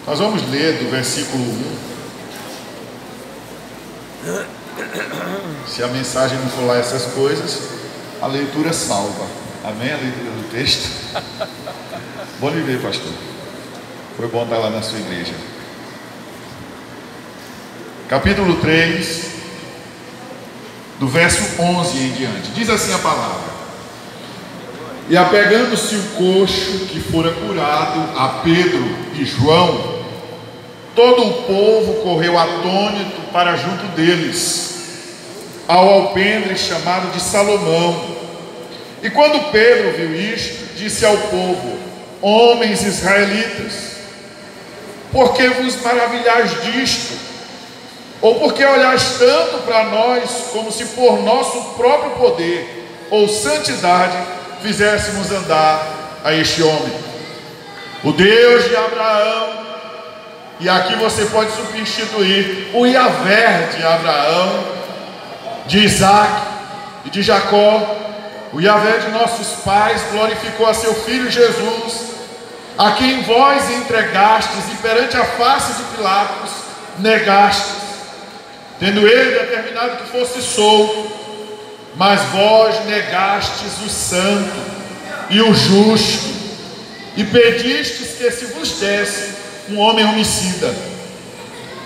Nós vamos ler do versículo 1. Se a mensagem não for lá essas coisas, a leitura salva. Amém? A leitura do texto. Bom lhe ver, pastor. Foi bom estar lá na sua igreja. Capítulo 3, do verso 11 em diante. Diz assim a palavra: E apegando-se o coxo que fora curado a Pedro e João, todo o povo correu atônito para junto deles, ao alpendre chamado de Salomão. E quando Pedro viu isto, disse ao povo: Homens israelitas, por que vos maravilhais disto? Ou por que olhais tanto para nós, como se por nosso próprio poder ou santidade fizéssemos andar a este homem? O Deus de Abraão, e aqui você pode substituir o Yahvé de Abraão, de Isaac e de Jacó, o Yahvé de nossos pais, glorificou a seu Filho Jesus, a quem vós entregastes e perante a face de Pilatos negastes, tendo ele determinado que fosse solto, mas vós negastes o santo e o justo, e pedistes que se vos desse um homem homicida,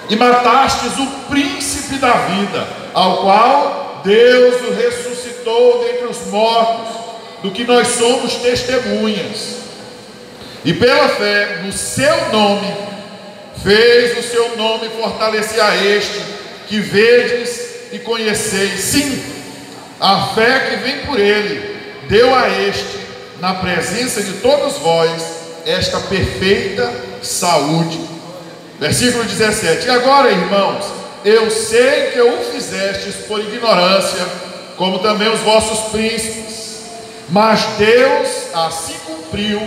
e matastes o príncipe da vida, ao qual Deus o ressuscitou dentre os mortos, do que nós somos testemunhas. E pela fé no seu nome, fez o seu nome fortalecer a este, que vedes e conheceis. Sim, a fé que vem por ele, deu a este, na presença de todos vós, esta perfeita saúde. Versículo 17: E agora, irmãos, eu sei que o fizestes por ignorância, como também os vossos príncipes, mas Deus assim cumpriu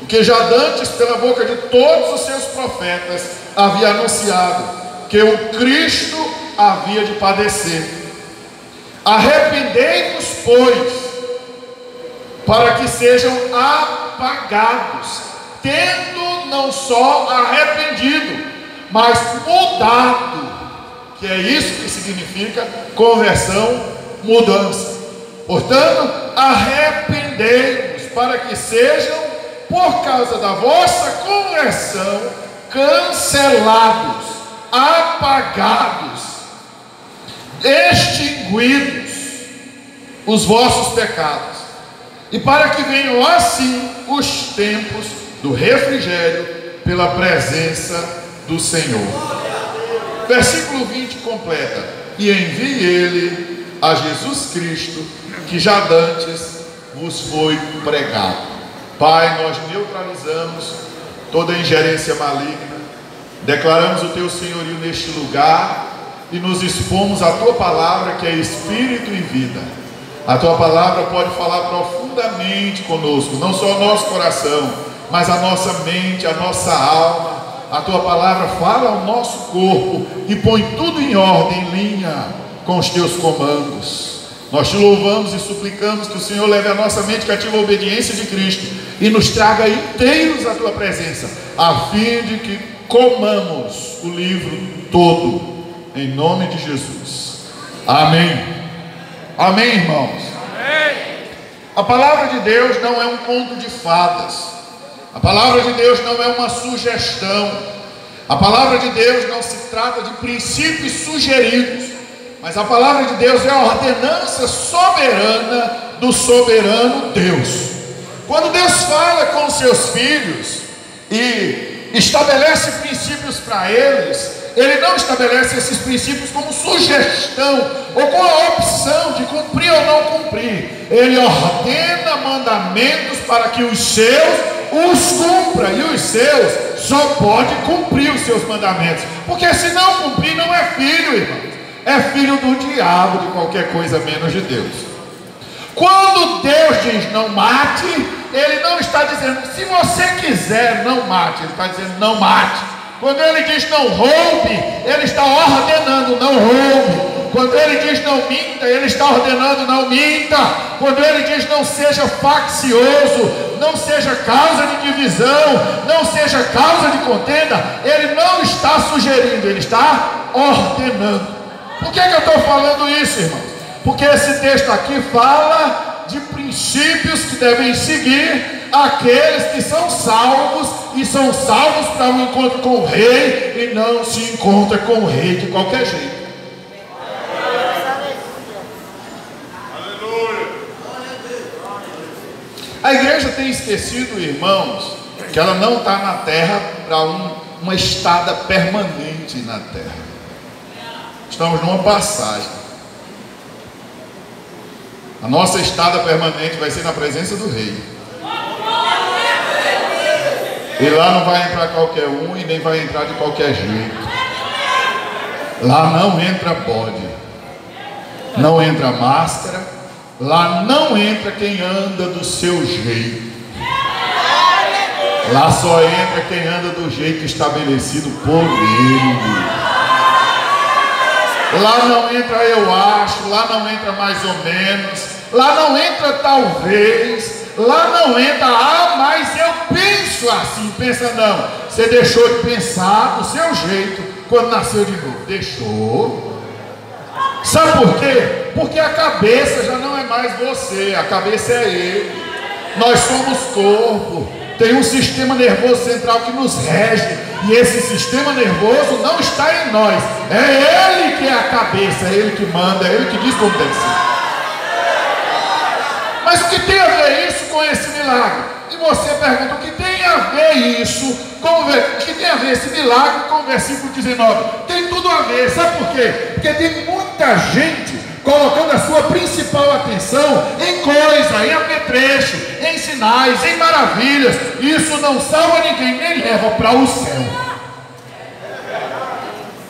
o que já dantes pela boca de todos os seus profetas havia anunciado, que o Cristo havia de padecer. Arrependei-vos, pois, para que sejam apagados, tendo não só arrependido, mas mudado, que é isso que significa conversão, mudança. Portanto, arrependei-vos, para que sejam, por causa da vossa conversão, cancelados, apagados, extinguidos os vossos pecados, e para que venham assim os tempos do refrigério pela presença do Senhor. Versículo 20 completa: E envie ele a Jesus Cristo, que já dantes vos foi pregado. Pai, nós neutralizamos toda ingerência maligna, declaramos o teu senhorio neste lugar e nos expomos à tua palavra, que é espírito e vida. A tua palavra pode falar profundamente conosco, não só o nosso coração, mas a nossa mente, a nossa alma. A tua palavra fala ao nosso corpo e põe tudo em ordem, em linha com os teus comandos. Nós te louvamos e suplicamos que o Senhor leve a nossa mente cativa à obediência de Cristo e nos traga inteiros à tua presença, a fim de que comamos o livro todo, em nome de Jesus. Amém. Amém, irmãos. Amém. A palavra de Deus não é um conto de fadas. A palavra de Deus não é uma sugestão. A palavra de Deus não se trata de princípios sugeridos, mas a palavra de Deus é a ordenança soberana do soberano Deus. Quando Deus fala com seus filhos e estabelece princípios para eles, Ele não estabelece esses princípios como sugestão ou com a opção de cumprir ou não cumprir. Ele ordena mandamentos para que os seus os cumpra, e os seus só pode cumprir os seus mandamentos, porque se não cumprir não é filho, irmãos, é filho do diabo, de qualquer coisa menos de Deus. Quando Deus diz não mate, Ele não está dizendo se você quiser não mate, Ele está dizendo não mate. Quando Ele diz não roube, Ele está ordenando não roube. Quando ele diz não minta, ele está ordenando não minta. Quando ele diz não seja faccioso, não seja causa de divisão, não seja causa de contenda, ele não está sugerindo, ele está ordenando. Por que eu estou falando isso, irmãos? Porque esse texto aqui fala de princípios que devem seguir aqueles que são salvos, e são salvos para um encontro com o rei, e não se encontra com o rei de qualquer jeito. A igreja tem esquecido, irmãos, que ela não está na terra para uma estada permanente na terra. Estamos numa passagem. A nossa estada permanente vai ser na presença do rei. E lá não vai entrar qualquer um e nem vai entrar de qualquer jeito. Lá não entra bode, não entra máscara, lá não entra quem anda do seu jeito. Lá só entra quem anda do jeito estabelecido por ele. Lá não entra eu acho, lá não entra mais ou menos, lá não entra talvez, lá não entra mas eu penso assim. Pensa não, você deixou de pensar do seu jeito quando nasceu de novo. Deixou. Sabe por quê? Porque a cabeça já não é mais você, a cabeça é ele. Nós somos corpo, tem um sistema nervoso central que nos rege, e esse sistema nervoso não está em nós, é ele que é a cabeça, é ele que manda, é ele que diz como tem que ser. Mas o que tem a ver isso com esse milagre? E você pergunta, o que tem a ver isso com o que tem a ver esse milagre com o versículo 19? Tem tudo a ver, sabe por quê? Porque tem muita gente colocando a sua principal atenção em coisa, em apetrecho, em sinais, em maravilhas. Isso não salva ninguém, nem leva para o céu.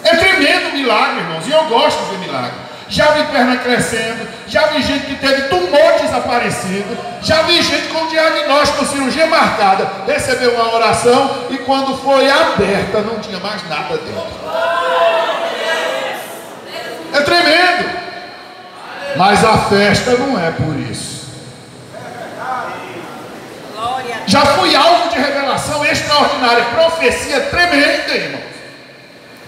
É tremendo milagre, irmãos, e eu gosto de milagre. Já vi perna crescendo, já vi gente que teve tumor desaparecido, já vi gente com diagnóstico, cirurgia marcada, recebeu uma oração e quando foi aberta não tinha mais nada dentro. É tremendo. Mas a festa não é por isso. Já fui alvo de revelação extraordinária, profecia tremenda, irmãos,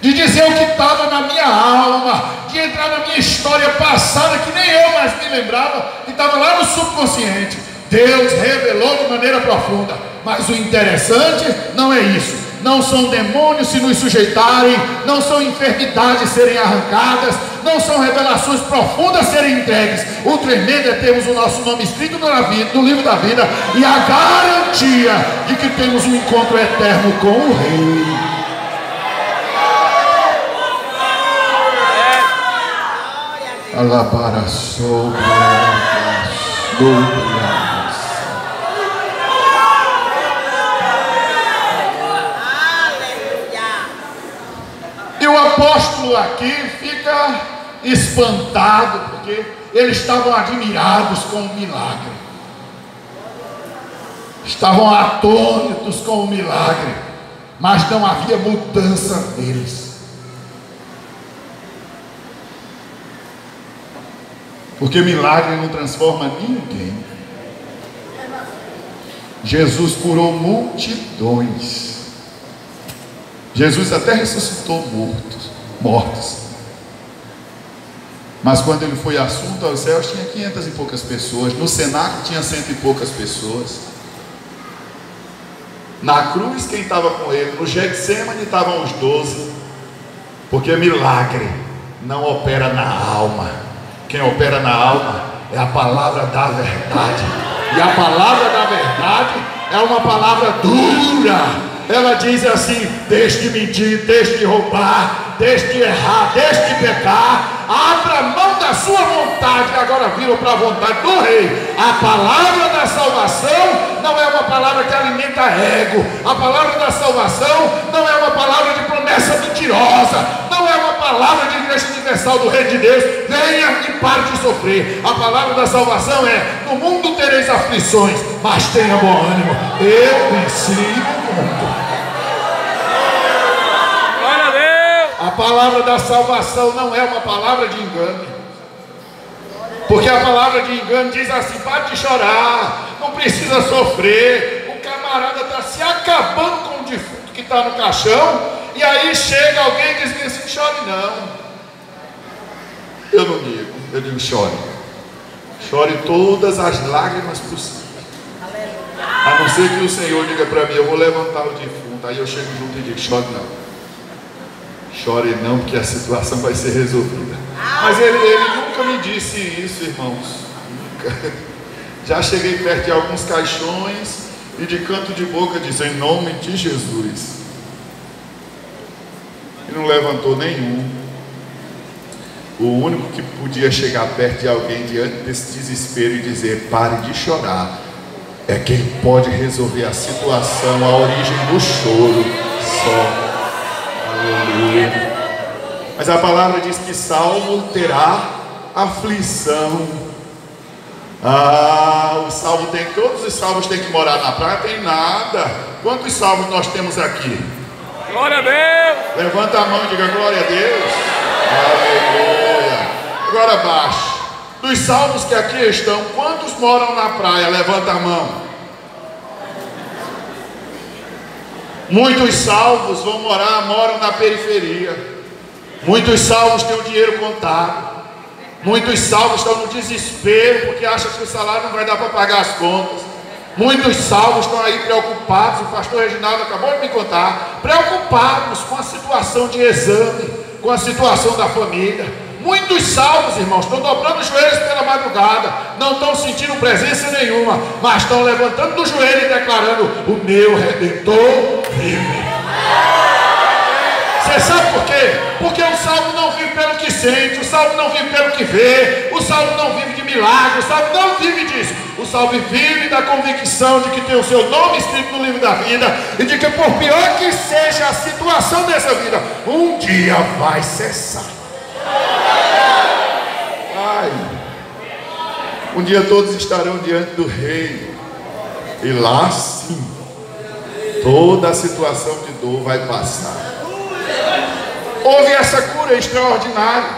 de dizer o que estava na minha alma, de entrar na minha história passada, que nem eu mais me lembrava, que estava lá no subconsciente. Deus revelou de maneira profunda. Mas o interessante não é isso. Não são demônios se nos sujeitarem, não são enfermidades serem arrancadas, não são revelações profundas serem entregues. O tremendo é termos o nosso nome escrito no livro da vida e a garantia de que temos um encontro eterno com o Rei. Alabara sobre e o apóstolo aqui fica espantado, porque eles estavam admirados com o milagre, estavam atônitos com o milagre, mas não havia mudança neles. Porque milagre não transforma ninguém. Jesus curou multidões. Jesus até ressuscitou mortos. Mas quando ele foi assunto aos céus, tinha 500 e poucas pessoas. No cenáculo tinha 100 e poucas pessoas. Na cruz, quem estava com ele? No Getsemane estavam os 12. Porque milagre não opera na alma. Quem opera na alma é a palavra da verdade. E a palavra da verdade é uma palavra dura. Ela diz assim: deixe de mentir, deixe de roubar, deixe de errar, deixe de pecar, abra mão da sua vontade e agora vira para a vontade do Rei. A palavra da salvação não é uma palavra que alimenta ego. A palavra da salvação não é uma palavra de promessa mentirosa. Não é uma palavra de igreja universal do Reino de Deus. Venha e pare de sofrer. A palavra da salvação é: no mundo tereis aflições, mas tenha bom ânimo, eu venci o mundo. A palavra da salvação não é uma palavra de engano. Porque a palavra de engano diz assim: pare de chorar, não precisa sofrer. O camarada está se acabando com o defunto que está no caixão, e aí chega alguém e diz assim: chore não. Eu não digo, eu digo chore. Chore todas as lágrimas possíveis. A não ser que o Senhor diga para mim: eu vou levantar o defunto. Aí eu chego junto e digo: chore não. Chore não, porque a situação vai ser resolvida. Mas ele nunca me disse isso, irmãos. Nunca. Já cheguei perto de alguns caixões e de canto de boca disse: em nome de Jesus. E não levantou nenhum. O único que podia chegar perto de alguém diante desse desespero e dizer: pare de chorar, é quem pode resolver a situação, a origem do choro. Só. Aleluia. Mas a palavra diz que salvo terá aflição. Os salvos tem, todos os salvos têm que morar na praia? Tem nada. Quantos salvos nós temos aqui? Glória a Deus. Levanta a mão e diga glória a Deus. Aleluia. Agora baixe. Dos salvos que aqui estão, quantos moram na praia? Levanta a mão. Muitos salvos moram na periferia. Muitos salvos têm o dinheiro contado. Muitos salvos estão no desespero porque acham que o salário não vai dar para pagar as contas. Muitos salvos estão aí preocupados. O pastor Reginaldo acabou de me contar, preocupados com a situação de exame, com a situação da família. Muitos salvos, irmãos, estão dobrando os joelhos pela madrugada, não estão sentindo presença nenhuma, mas estão levantando do joelho e declarando: o meu Redentor vive. Você sabe por quê? Porque o salvo não vive pelo que sente, o salvo não vive pelo que vê, o salvo não vive de milagre, o salvo não vive disso. O salvo vive da convicção de que tem o seu nome escrito no livro da vida e de que, por pior que seja a situação dessa vida, um dia vai cessar. Um dia todos estarão diante do Rei, e lá sim toda a situação de dor vai passar. Houve essa cura extraordinária,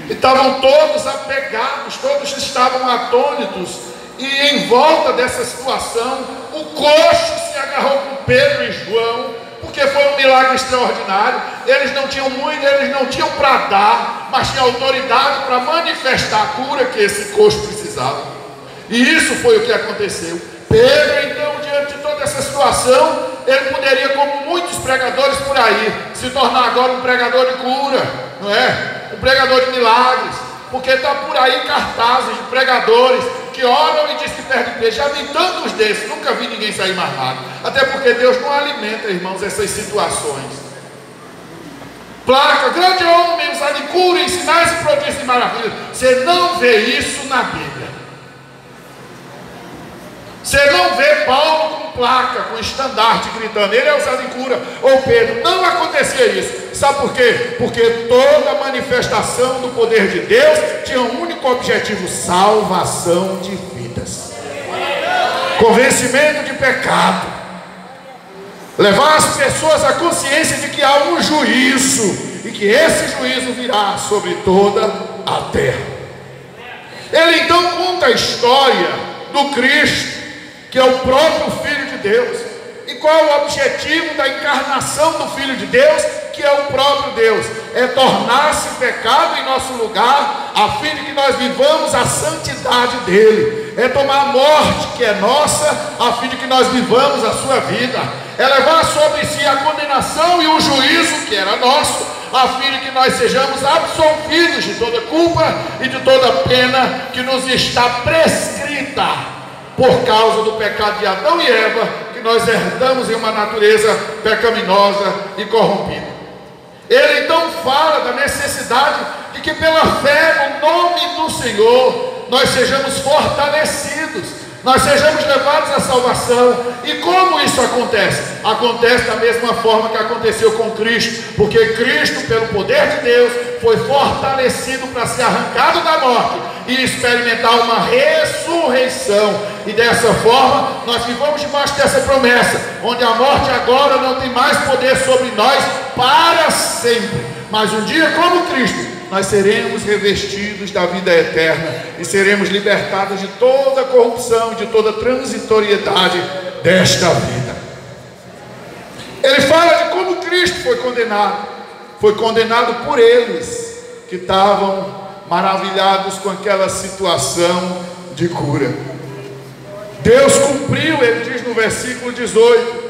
e estavam todos apegados, todos estavam atônitos, e em volta dessa situação o coxo se agarrou com Pedro e João, porque foi um milagre extraordinário. Eles não tinham muito, eles não tinham para dar, mas tinham autoridade para manifestar a cura que esse coxo precisava. E isso foi o que aconteceu. Pedro, então, diante de toda essa situação, ele poderia, como muitos pregadores por aí, se tornar agora um pregador de cura, não é? Um pregador de milagres, porque está por aí cartazes de pregadores que oram e dizem que perdem peso. Já vi tantos desses, nunca vi ninguém sair mais rápido. Até porque Deus não alimenta, irmãos, essas situações. Placa: grande homem, usado de cura, em sinais e prodígios e maravilhas. Você não vê isso na Bíblia. Você não vê Paulo com placa, com estandarte, gritando: ele é usado em cura. Ou Pedro. Não acontecia isso. Sabe por quê? Porque toda manifestação do poder de Deus tinha um único objetivo: salvação de vidas, convencimento de pecado, levar as pessoas à consciência de que há um juízo, e que esse juízo virá sobre toda a terra. Ele então conta a história do Cristo, que é o próprio Filho de Deus. E qual é o objetivo da encarnação do Filho de Deus, que é o próprio Deus? É tornar-se pecado em nosso lugar, a fim de que nós vivamos a santidade dele. É tomar a morte que é nossa, a fim de que nós vivamos a sua vida. É levar sobre si a condenação e o juízo que era nosso, a fim de que nós sejamos absolvidos de toda culpa e de toda pena que nos está prescrita por causa do pecado de Adão e Eva, que nós herdamos em uma natureza pecaminosa e corrompida. Ele então fala da necessidade de que pela fé no nome do Senhor nós sejamos fortalecidos. nós sejamos levados à salvação. E como isso acontece? Acontece da mesma forma que aconteceu com Cristo, porque Cristo, pelo poder de Deus, foi fortalecido para ser arrancado da morte e experimentar uma ressurreição. E dessa forma nós vivamos debaixo dessa promessa, onde a morte agora não tem mais poder sobre nós para sempre. Mas um dia, como Cristo, nós seremos revestidos da vida eterna e seremos libertados de toda corrupção, de toda transitoriedade desta vida. Ele fala de como Cristo foi condenado. Foi condenado por eles que estavam maravilhados com aquela situação de cura. Deus cumpriu, ele diz no versículo 18,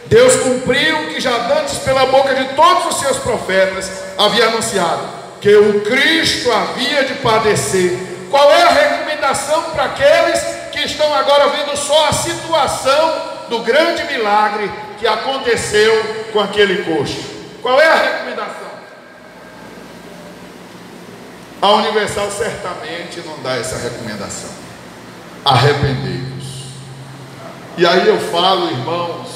Deus cumpriu o que já antes pela boca de todos os seus profetas havia anunciado, que o Cristo havia de padecer. Qual é a recomendação para aqueles que estão agora vendo só a situação do grande milagre que aconteceu com aquele coxo? Qual é a recomendação? A Universal certamente não dá essa recomendação. Arrependei-vos. E aí eu falo, irmãos,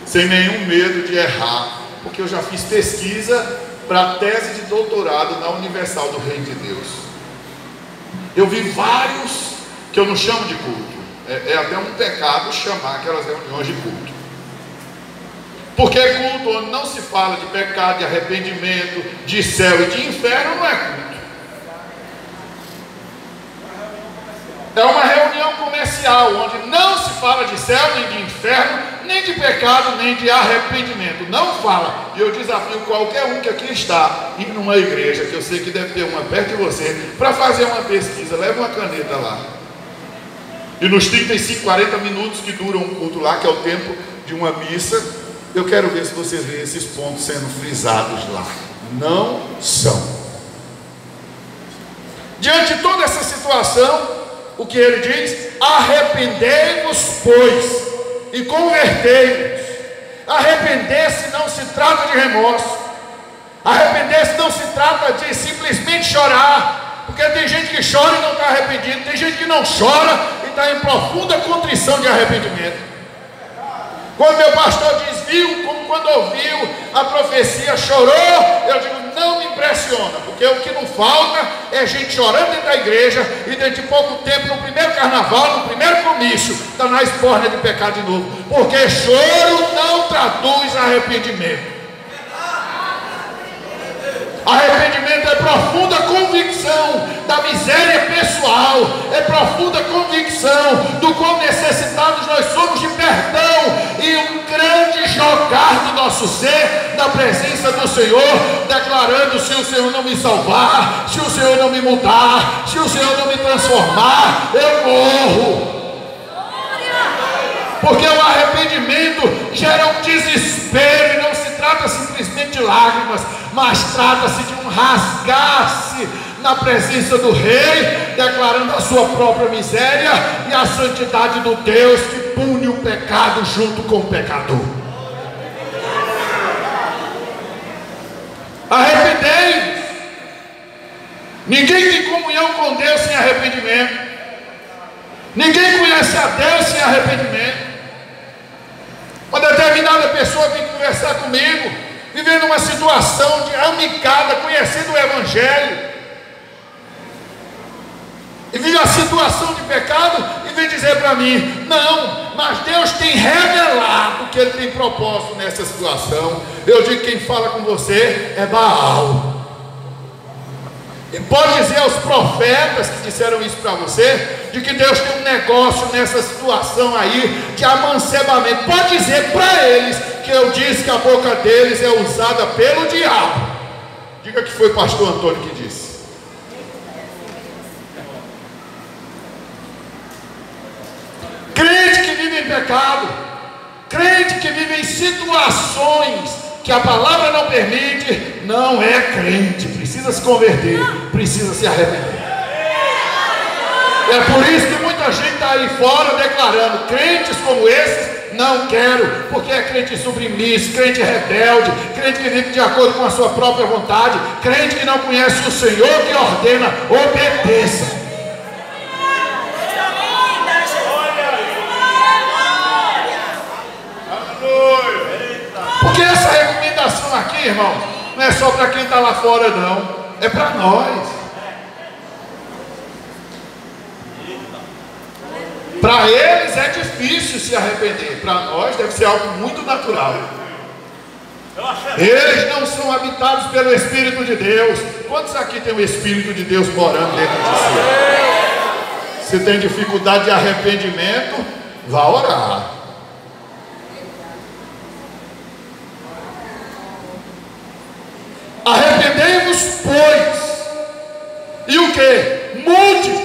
sem nenhum medo de errar, porque eu já fiz pesquisa para a tese de doutorado na Universal do Reino de Deus. Eu vi vários que eu não chamo de culto. É até um pecado chamar aquelas reuniões de culto. Porque culto onde não se fala de pecado, de arrependimento, de céu e de inferno não é culto. É uma reunião comercial, onde não se fala de céu, nem de inferno, nem de pecado, nem de arrependimento. Não fala. E eu desafio qualquer um que aqui está, ir numa igreja, que eu sei que deve ter uma perto de você, para fazer uma pesquisa. Leva uma caneta lá. E nos 35, 40 minutos que dura um culto lá, que é o tempo de uma missa, eu quero ver se vocês veem esses pontos sendo frisados lá. Não são. Diante de toda essa situação, o que ele diz? Arrependei-vos, pois, e convertei-vos. Arrepender-se não se trata de remorso. Arrepender-se não se trata de simplesmente chorar, porque tem gente que chora e não está arrependido, tem gente que não chora e está em profunda contrição de arrependimento. Quando meu pastor diz, viu, como quando ouviu a profecia, chorou, eu digo, não me impressiona, porque o que não falta é gente chorando dentro da igreja e dentro de pouco tempo, no primeiro carnaval, no primeiro comício, está na esbórnia de pecado de novo, porque choro não traduz arrependimento. Arrependimento é profunda convicção da miséria pessoal, é profunda convicção do quão necessitados nós somos de perdão e um grande jogar do nosso ser na presença do Senhor, declarando: se o Senhor não me salvar, se o Senhor não me mudar, se o Senhor não me transformar, eu morro. Porque o arrependimento gera um desespero, e não se trata simplesmente de lágrimas, mas trata-se de um rasgar-se na presença do Rei, declarando a sua própria miséria e a santidade do Deus que pune o pecado junto com o pecador. Arrependei-vos. Ninguém tem comunhão com Deus sem arrependimento. Ninguém conhece a Deus sem arrependimento. Uma determinada pessoa vem conversar comigo, vivendo uma situação de amicada, conhecendo o Evangelho, e vive a situação de pecado, e vem dizer para mim: não, mas Deus tem revelado que Ele tem propósito nessa situação. Eu digo: quem fala com você é Baal. E pode dizer aos profetas que disseram isso para você, de que Deus tem um negócio nessa situação aí de amancebamento. Pode dizer para eles que eu disse que a boca deles é usada pelo diabo. Diga que foi o pastor Antônio que disse. Crente que vive em pecado, crente que vive em situações que a palavra não permite, não é crente. Precisa se converter, precisa se arrepender. É por isso que muita gente está aí fora declarando: crentes como esses não quero, porque é crente submisso, crente rebelde, crente que vive de acordo com a sua própria vontade, crente que não conhece o Senhor, que ordena: obedeça. salvação aqui, irmão, não é só para quem está lá fora, não. É para nós. Para eles é difícil se arrepender. Para nós deve ser algo muito natural. Eles não são habitados pelo Espírito de Deus. Quantos aqui tem o Espírito de Deus morando dentro de si? Se tem dificuldade de arrependimento, vá orar. Arrependei-vos, pois. E o que? Mude.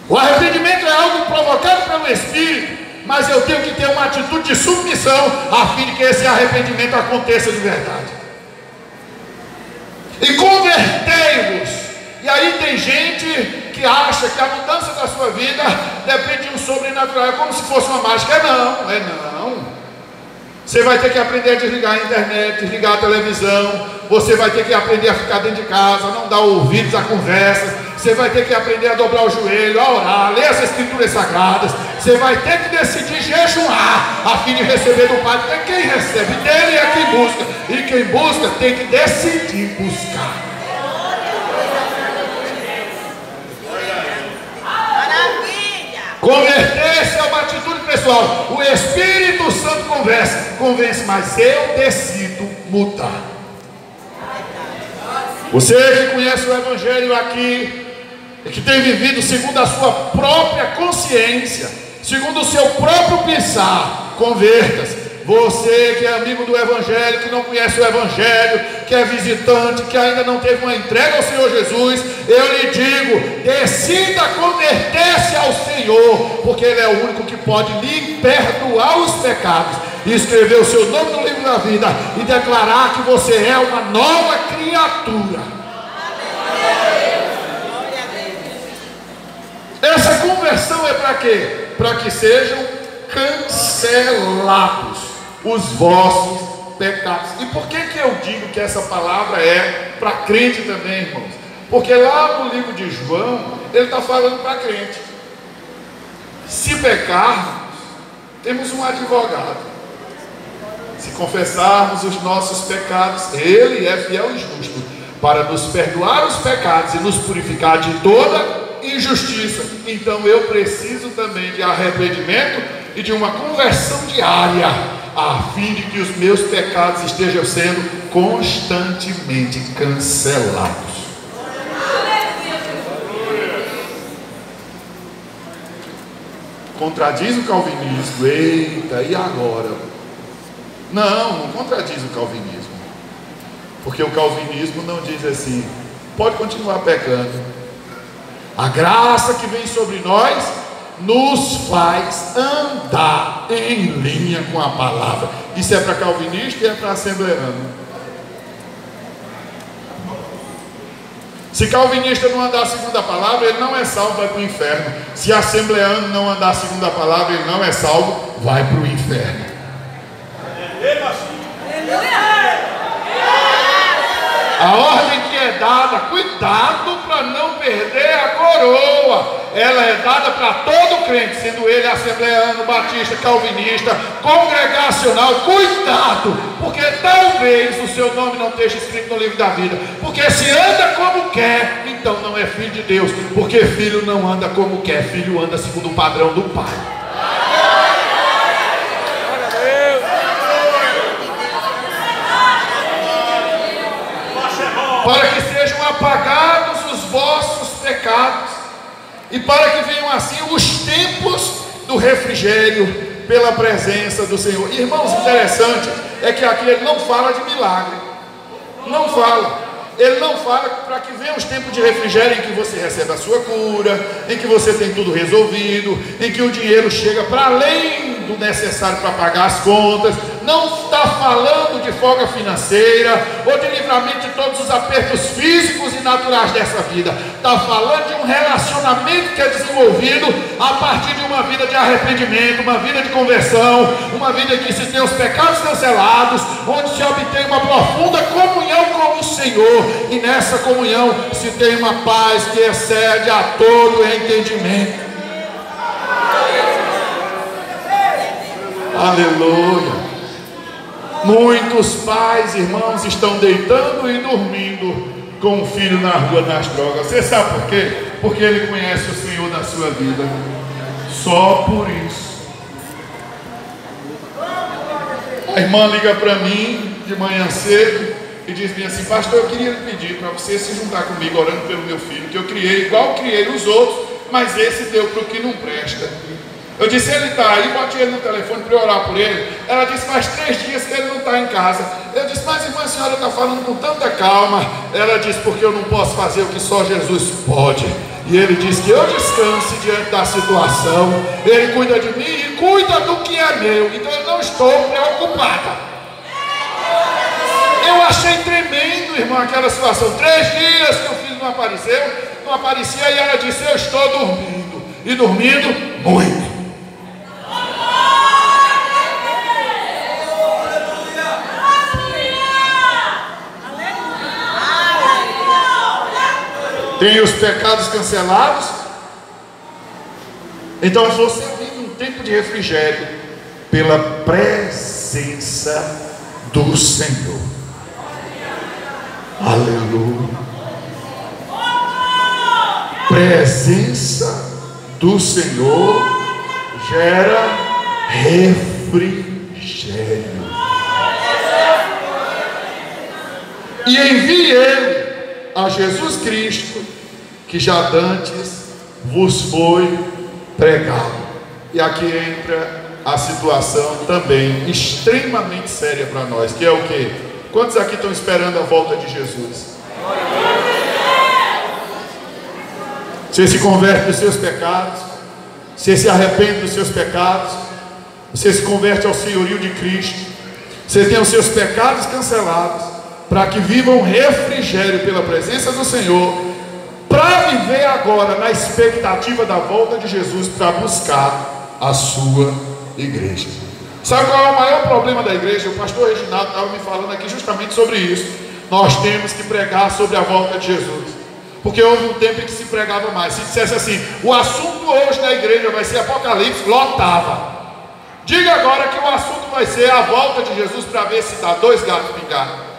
O arrependimento é algo provocado pelo Espírito, mas eu tenho que ter uma atitude de submissão, a fim de que esse arrependimento aconteça de verdade. E convertei-vos. E aí tem gente que acha que a mudança da sua vida depende de um sobrenatural, é como se fosse uma mágica. Não, não. Você vai ter que aprender a desligar a internet, desligar a televisão. Você vai ter que aprender a ficar dentro de casa, não dar ouvidos a conversas. Você vai ter que aprender a dobrar o joelho, a orar, ler as escrituras sagradas. Você vai ter que decidir jejuar, a fim de receber do Pai. Porque quem recebe dele é quem busca. E quem busca tem que decidir buscar. Converter-se é uma atitude pessoal. O Espírito Santo convence, mas eu decido mudar. Você que conhece o Evangelho aqui e que tem vivido segundo a sua própria consciência, segundo o seu próprio pensar, converta-se. Você que é amigo do Evangelho, que não conhece o Evangelho, que é visitante, que ainda não teve uma entrega ao Senhor Jesus, eu lhe digo, decida converter-se ao Senhor, porque Ele é o único que pode lhe perdoar os pecados, e escrever o seu nome no livro da vida, e declarar que você é uma nova criatura. Essa conversão é para quê? Para que sejam cancelados os vossos pecados. E por que eu digo que essa palavra é para crente também, irmãos? Porque lá no livro de João, ele está falando para crente. Se pecarmos, temos um advogado. Se confessarmos os nossos pecados, Ele é fiel e justo para nos perdoar os pecados e nos purificar de toda injustiça. Então eu preciso também de arrependimento e de uma conversão diária, a fim de que os meus pecados estejam sendo constantemente cancelados. Contradiz o calvinismo. Eita, e agora? Não contradiz o calvinismo, porque o calvinismo não diz assim: pode continuar pecando, a graça que vem sobre nós nos faz andar em linha com a palavra. Isso é para calvinista e é para assembleano. Se calvinista não andar segundo a palavra, ele não é salvo, vai para o inferno. Se assembleano não andar segundo a palavra, ele não é salvo, vai para o inferno. A ordem que é dada, cuidado para não perder a coroa. Ela é dada para todo crente, sendo ele assembleano, batista, calvinista, congregacional. Cuidado, porque talvez o seu nome não esteja escrito no livro da vida. Porque se anda como quer, então não é filho de Deus. Porque filho não anda como quer, filho anda segundo o padrão do Pai. Para que sejam apagados os vossos pecados, e para que venham assim os tempos do refrigério pela presença do Senhor. Irmãos, interessante é que aqui ele não fala de milagre, não fala. Ele não fala para que venham os tempos de refrigério em que você recebe a sua cura, em que você tem tudo resolvido, em que o dinheiro chega para além do necessário para pagar as contas. Não está falando de folga financeira ou de livramento de todos os apertos físicos e naturais dessa vida. Está falando de um relacionamento que é desenvolvido a partir de uma vida de arrependimento, uma vida de conversão, uma vida em que se tem os pecados cancelados, onde se obtém uma profunda comunhão com o Senhor, e nessa comunhão se tem uma paz que excede a todo entendimento. Aleluia. Muitos pais, irmãos, estão deitando e dormindo com o filho na rua nas drogas. Você sabe por quê? Porque ele conhece o Senhor da sua vida. Só por isso. A irmã liga para mim de manhã cedo e diz-me assim: pastor, eu queria lhe pedir para você se juntar comigo orando pelo meu filho, que eu criei igual criei os outros, mas esse deu para o que não presta. Eu disse: ele está aí, bote ele no telefone para eu orar por ele. Ela disse: faz 3 dias que ele não está em casa. Eu disse: mas irmã, a senhora está falando com tanta calma. Ela disse: porque eu não posso fazer o que só Jesus pode. E ele disse que eu descanse diante da situação. Ele cuida de mim e cuida do que é meu. Então eu não estou preocupada. Eu achei tremendo, irmão, aquela situação. 3 dias que o filho não aparecia, e ela disse: eu estou dormindo. E dormindo muito. Tem os pecados cancelados. Então você vive um tempo de refrigério pela presença do Senhor. Aleluia. Presença do Senhor gera refrigério. E envie ele a Jesus Cristo, que já dantes vos foi pregado. E aqui entra a situação também extremamente séria para nós, que é o quê? Quantos aqui estão esperando a volta de Jesus? Você se converte dos seus pecados, você se arrepende dos seus pecados, você se converte ao senhorio de Cristo, você tem os seus pecados cancelados, para que vivam refrigério pela presença do Senhor, para viver agora na expectativa da volta de Jesus, para buscar a sua igreja. Sabe qual é o maior problema da igreja? O pastor Reginaldo estava me falando aqui justamente sobre isso. Nós temos que pregar sobre a volta de Jesus, porque houve um tempo em que se pregava mais. Se dissesse assim: o assunto hoje na igreja vai ser Apocalipse, lotava. Diga agora que o assunto vai ser a volta de Jesus, para ver se dá 2 gatos pingados.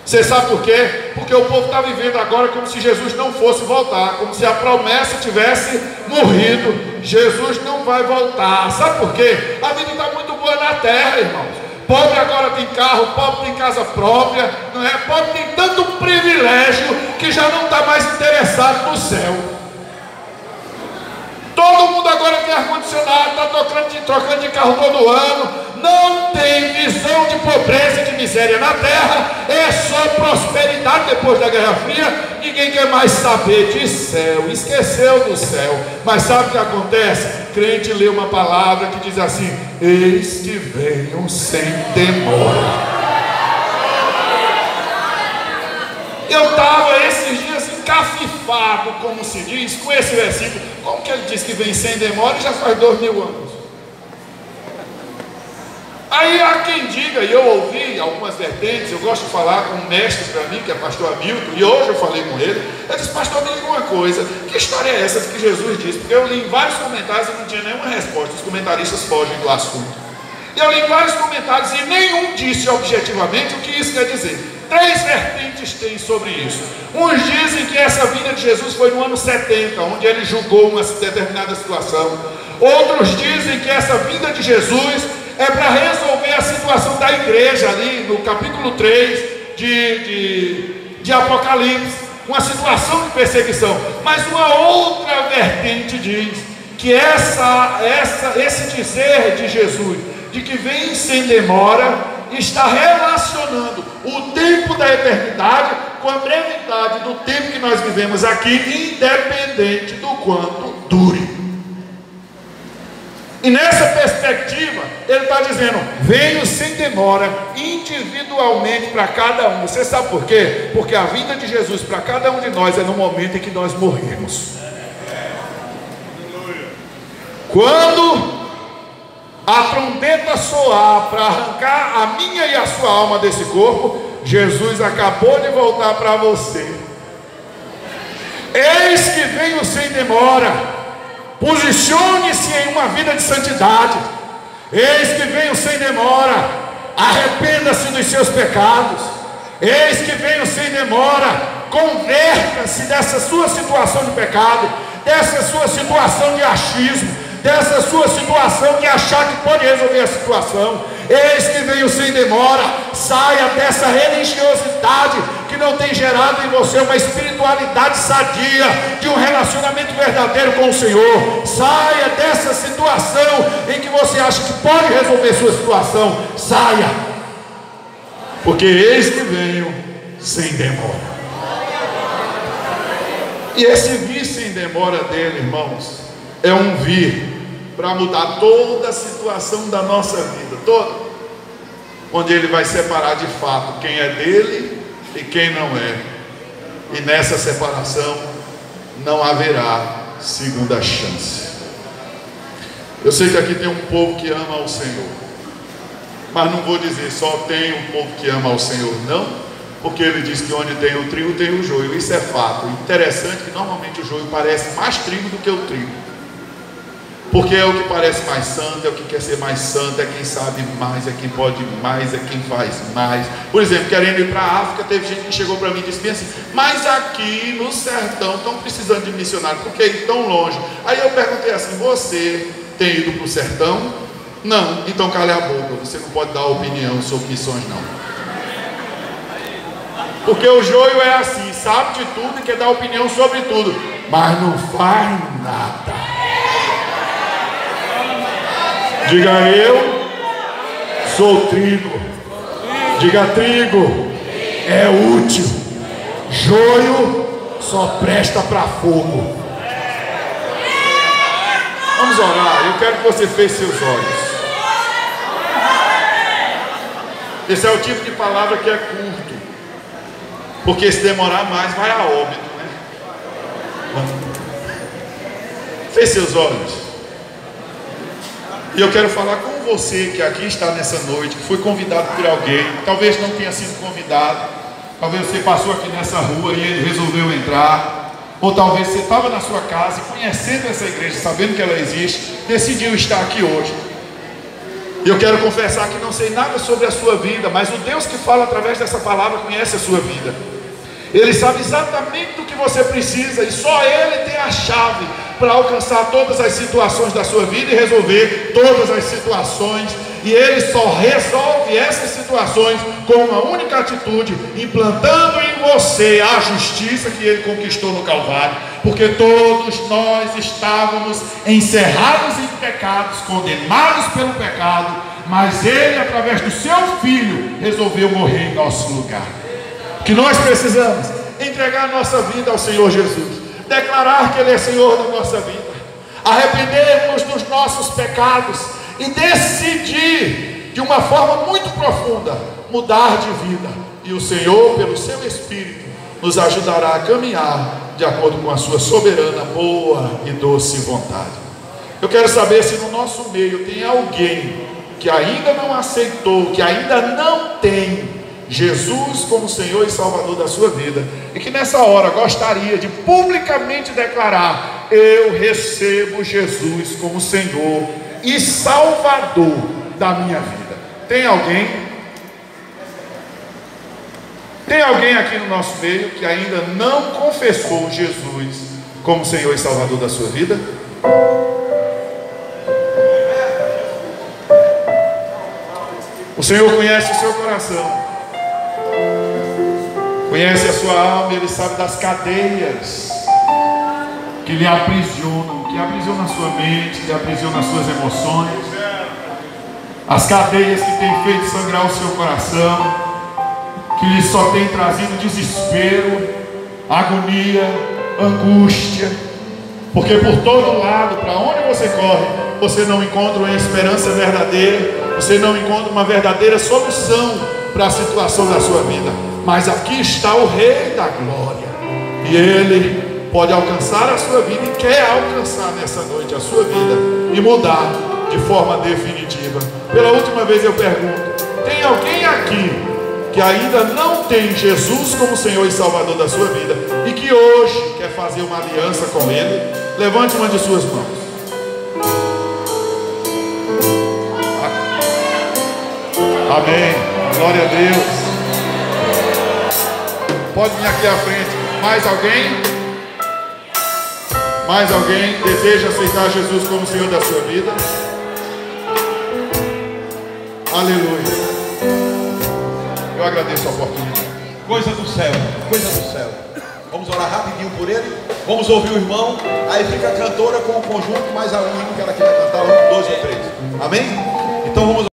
Você sabe por quê? Porque o povo está vivendo agora como se Jesus não fosse voltar, como se a promessa tivesse morrido. Jesus não vai voltar. Sabe por quê? A vida está muito boa na terra, irmãos. Pobre agora tem carro, pobre tem casa própria, não é? Pobre tem tanto privilégio que já não está mais interessado no céu. Todo mundo agora tem ar-condicionado, está trocando de carro todo ano. Não tem visão de pobreza e de miséria na terra. É só prosperidade depois da Guerra Fria. Ninguém quer mais saber de céu. Esqueceu do céu. Mas sabe o que acontece? Crente lê uma palavra que diz assim: eis que venham sem demora. Eu estava esses dias encafifado, como se diz, com esse versículo. Como que ele diz que vem sem demora e já faz 2000 anos? Aí há quem diga, e eu ouvi algumas vertentes, eu gosto de falar com um mestre para mim, que é pastor Hamilton, e hoje eu falei com ele. Eu disse: pastor, me diga uma coisa, que história é essa que Jesus disse? Porque eu li em vários comentários e não tinha nenhuma resposta. Os comentaristas fogem do assunto. E eu li em vários comentários e nenhum disse objetivamente o que isso quer dizer. 3 vertentes tem sobre isso. Uns dizem que essa vinda de Jesus foi no ano 70, onde ele julgou uma determinada situação. Outros dizem que essa vinda de Jesus é para resolver a situação da igreja ali no capítulo 3 de Apocalipse, uma situação de perseguição. Mas uma outra vertente diz que esse dizer de Jesus, de que vem sem demora, está relacionando o tempo da eternidade com a brevidade do tempo que nós vivemos aqui, independente do quanto dure. E nessa perspectiva, ele está dizendo: venho sem demora, individualmente para cada um. Você sabe por quê? Porque a vinda de Jesus para cada um de nós é no momento em que nós morremos. Quando a trombeta soar para arrancar a minha e a sua alma desse corpo, Jesus acabou de voltar para você. Eis que venho sem demora. Posicione-se em uma vida de santidade. Eis que venho sem demora. arrependa-se dos seus pecados, eis que venho sem demora, converta-se dessa sua situação de pecado, dessa sua situação de achismo, dessa sua situação de achar que pode resolver a situação. Eis que venho sem demora. Saia dessa religiosidade que não tem gerado em você uma espiritualidade sadia, de um relacionamento verdadeiro com o Senhor. Saia dessa situação em que você acha que pode resolver sua situação. Saia, porque eis que venho sem demora. E esse vir sem demora dele, irmãos, é um vir para mudar toda a situação da nossa vida, toda, onde ele vai separar de fato quem é dele e quem não é. E nessa separação não haverá segunda chance. Eu sei que aqui tem um povo que ama ao Senhor, mas não vou dizer só tem um povo que ama ao Senhor, não, porque ele diz que onde tem o trigo tem o joio. Isso é fato. Interessante que normalmente o joio parece mais trigo do que o trigo, porque é o que parece mais santo, é o que quer ser mais santo, é quem sabe mais, é quem pode mais, é quem faz mais. Por exemplo, querendo ir para a África, teve gente que chegou para mim e disse assim: mas aqui no sertão estão precisando de missionário, porque ir tão longe. Aí eu perguntei assim: você tem ido para o sertão? Não. Então cale a boca, você não pode dar opinião sobre missões não. Porque o joio é assim, sabe de tudo e quer dar opinião sobre tudo, mas não faz nada. Diga: eu sou trigo. Diga: trigo é útil, joio só presta para fogo. Vamos orar. Eu quero que você feche seus olhos. Esse é o tipo de palavra que é curto, porque se demorar mais vai a óbito, né? Feche seus olhos. E eu quero falar com você que aqui está nessa noite, que foi convidado por alguém, talvez não tenha sido convidado, talvez você passou aqui nessa rua e ele resolveu entrar, ou talvez você estava na sua casa e conhecendo essa igreja, sabendo que ela existe, decidiu estar aqui hoje. E eu quero confessar que não sei nada sobre a sua vida, mas o Deus que fala através dessa palavra conhece a sua vida. Ele sabe exatamente do que você precisa, e só Ele tem a chave para alcançar todas as situações da sua vida e resolver todas as situações. E Ele só resolve essas situações com uma única atitude: implantando em você a justiça que Ele conquistou no Calvário. Porque todos nós estávamos encerrados em pecados, condenados pelo pecado, mas Ele, através do seu Filho, resolveu morrer em nosso lugar. Que nós precisamos entregar a nossa vida ao Senhor Jesus, declarar que Ele é Senhor da nossa vida, arrependermos dos nossos pecados e decidir de uma forma muito profunda mudar de vida. E o Senhor, pelo seu Espírito, nos ajudará a caminhar de acordo com a sua soberana, boa e doce vontade. Eu quero saber se no nosso meio tem alguém que ainda não aceitou, que ainda não tem Jesus como Senhor e Salvador da sua vida, e que nessa hora gostaria de publicamente declarar: eu recebo Jesus como Senhor e Salvador da minha vida. Tem alguém? Tem alguém aqui no nosso meio que ainda não confessou Jesus como Senhor e Salvador da sua vida? O Senhor conhece o seu coração, conhece a sua alma, Ele sabe das cadeias que lhe aprisionam, que aprisionam a sua mente, que aprisionam as suas emoções, as cadeias que têm feito sangrar o seu coração, que lhe só tem trazido desespero, agonia, angústia, porque por todo lado, para onde você corre, você não encontra uma esperança verdadeira, você não encontra uma verdadeira solução para a situação da sua vida. Mas aqui está o Rei da Glória, e Ele pode alcançar a sua vida, e quer alcançar nessa noite a sua vida e mudar de forma definitiva. Pela última vez eu pergunto: tem alguém aqui que ainda não tem Jesus como Senhor e Salvador da sua vida e que hoje quer fazer uma aliança com Ele? Levante uma de suas mãos. Amém. Glória a Deus. Pode vir aqui à frente. Mais alguém? Mais alguém deseja aceitar Jesus como Senhor da sua vida? Aleluia. Eu agradeço a oportunidade. Coisa do céu, coisa do céu. Vamos orar rapidinho por ele. Vamos ouvir o irmão. Aí fica a cantora com o conjunto, mais a um hino que ela quer cantar. 1, 2 ou 3. Amém? Então vamos